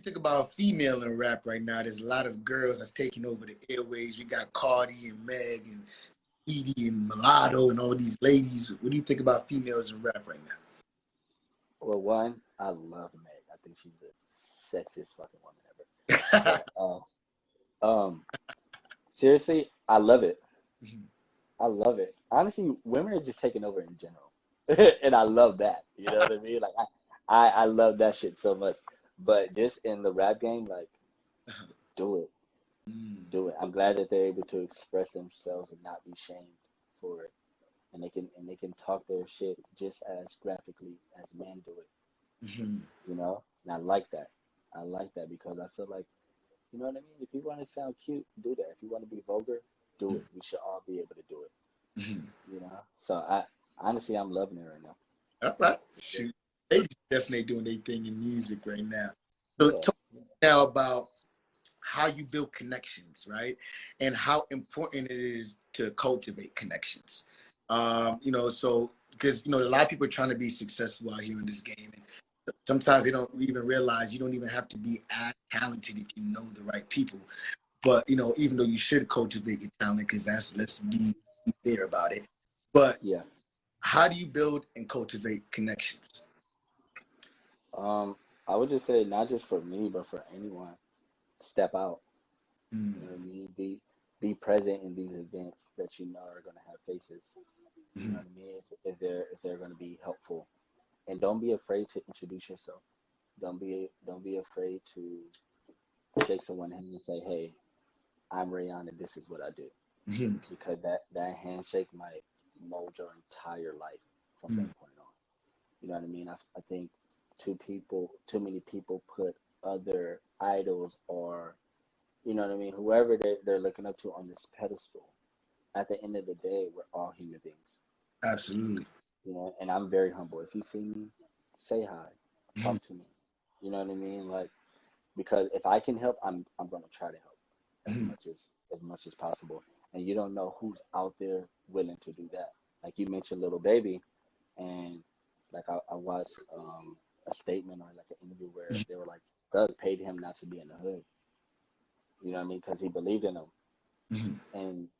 think about female in rap right now? There's a lot of girls that's taking over the airways. We got Cardi and Meg and Edie and Mulatto and all these ladies. What do you think about females in rap right now? Well, one, I love Meg. I think she's the sexiest fucking woman ever. But, seriously, I love it. I love it. Honestly, women are just taking over in general, and I love that. You know what I mean? Like, I love that shit so much. But just in the rap game, like, do it, do it. I'm glad that they're able to express themselves and not be shamed for it, and they can talk their shit just as graphically as men do it. You know, and I like that. I like that because I feel like, you know what I mean? If you want to sound cute, do that. If you want to be vulgar, do it. We should all be able to do it. You know? So honestly, I'm loving it right now. All right. Shoot. They definitely doing their thing in music right now. So Yeah. talk now about how you build connections, right? And how important it is to cultivate connections. You know, so because, you know, a lot of people are trying to be successful out here in this game. And sometimes they don't even realize you don't even have to be as talented if you know the right people. But, you know, even though you should cultivate your talent, because let's be clear about it. But Yeah. how do you build and cultivate connections? I would just say not just for me, but for anyone, step out. You know what I mean? Be present in these events that you know are gonna have faces. You know what I mean? If they're gonna be helpful. And don't be afraid to introduce yourself. Don't be afraid to shake someone's hand and say, "Hey, I'm Rayan, and this is what I do." Because that handshake might mold your entire life from that point on. You know what I mean? I think too many people put other idols or, you know what I mean, whoever they're looking up to on this pedestal. At the end of the day, we're all human beings. Absolutely. You know, and I'm very humble. If you see me, say hi, talk to me. You know what I mean? Like, because if I can help, I'm gonna try to help as much as possible. And you don't know who's out there willing to do that. Like you mentioned, Little Baby, and like I watched a statement or like an interview where they were like, Doug paid him not to be in the hood. You know what I mean? Because he believed in him. And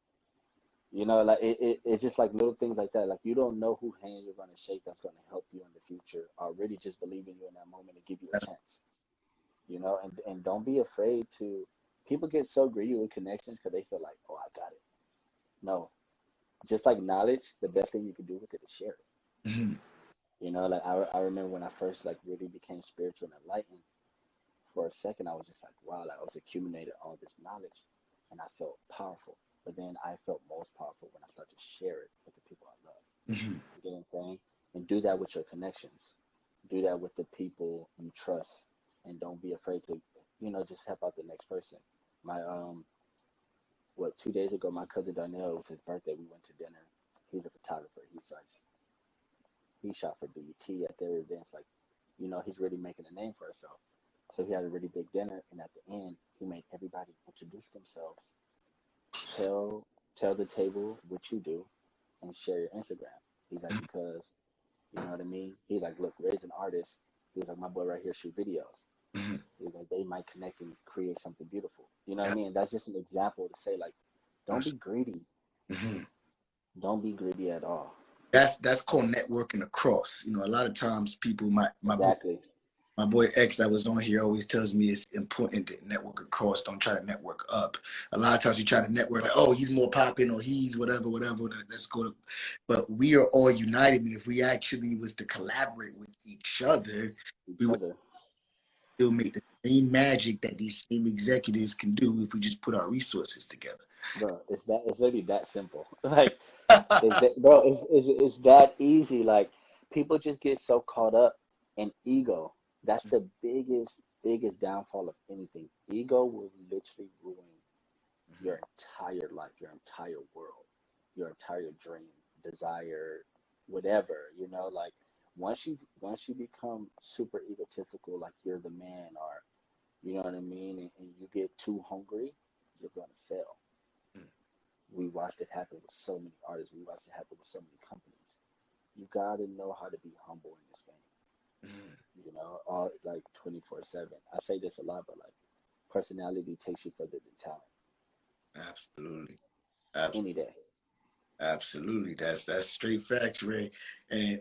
you know, like it's just like little things like that. Like you don't know who hand you're gonna shake that's gonna help you in the future, or really just believe in you in that moment and give you a chance. You know, and don't be afraid to. People get so greedy with connections because they feel like, oh, I got it. No, just like knowledge, the best thing you can do with it is share it. You know, like I remember when I first like really became spiritual and enlightened. For a second, I was just like, wow, like I was accumulating all this knowledge, and I felt powerful. But then I felt most powerful when I started to share it with the people I love. You get what I'm saying? And do that with your connections. Do that with the people you trust, and don't be afraid to, you know, just help out the next person. My 2 days ago, my cousin Darnell, it was his birthday. We went to dinner. He's a photographer. He shot for BET at their events. Like, you know, he's really making a name for himself. So he had a really big dinner, and at the end, he made everybody introduce themselves. Tell the table what you do, and share your Instagram. He's like, because you know what I mean. He's like, look, Ray's an artist. He's like, my boy right here shoot videos. He's like, they might connect and create something beautiful. You know what I mean? That's just an example to say, like, don't be greedy. Don't be greedy at all. That's called networking across. You know, a lot of times people, Exactly. my boy X that was on here always tells me it's important to network across. Don't try to network up. A lot of times you try to network like, oh, he's more popping or he's whatever. Let's go to. But we are all united, and if we actually was to collaborate with each other, we would still make the same magic that these same executives can do if we just put our resources together. Bro, it's really that simple. Like, it's that easy. Like, people just get so caught up in ego. That's the biggest downfall of anything. Ego will literally ruin your entire life, your entire world, your entire dream, desire, whatever. You know, like once you become super egotistical, like you're the man, or you know what I mean, and you get too hungry, you're gonna fail. We watched it happen with so many artists. We watched it happen with so many companies. You gotta know how to be humble in this game. you know, all like 24/7. I say this a lot, but like personality takes you further than talent Absolutely. any day. Absolutely, that's straight facts, Ray. And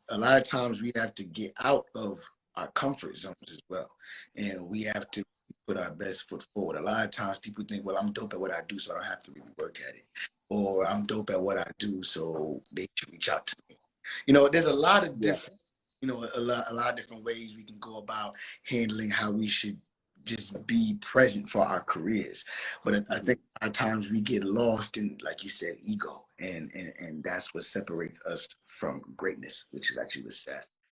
a lot of times we have to get out of our comfort zones as well, and we have to put our best foot forward. A lot of times people think, well, I'm dope at what I do, so I don't have to really work at it, or I'm dope at what I do, so they should reach out to me. You know, there's a lot of Yeah, different, a lot of different ways we can go about handling how we should just be present for our careers. But I hmm think at times we get lost in, like you said, ego, and that's what separates us from greatness, which is actually what's sad.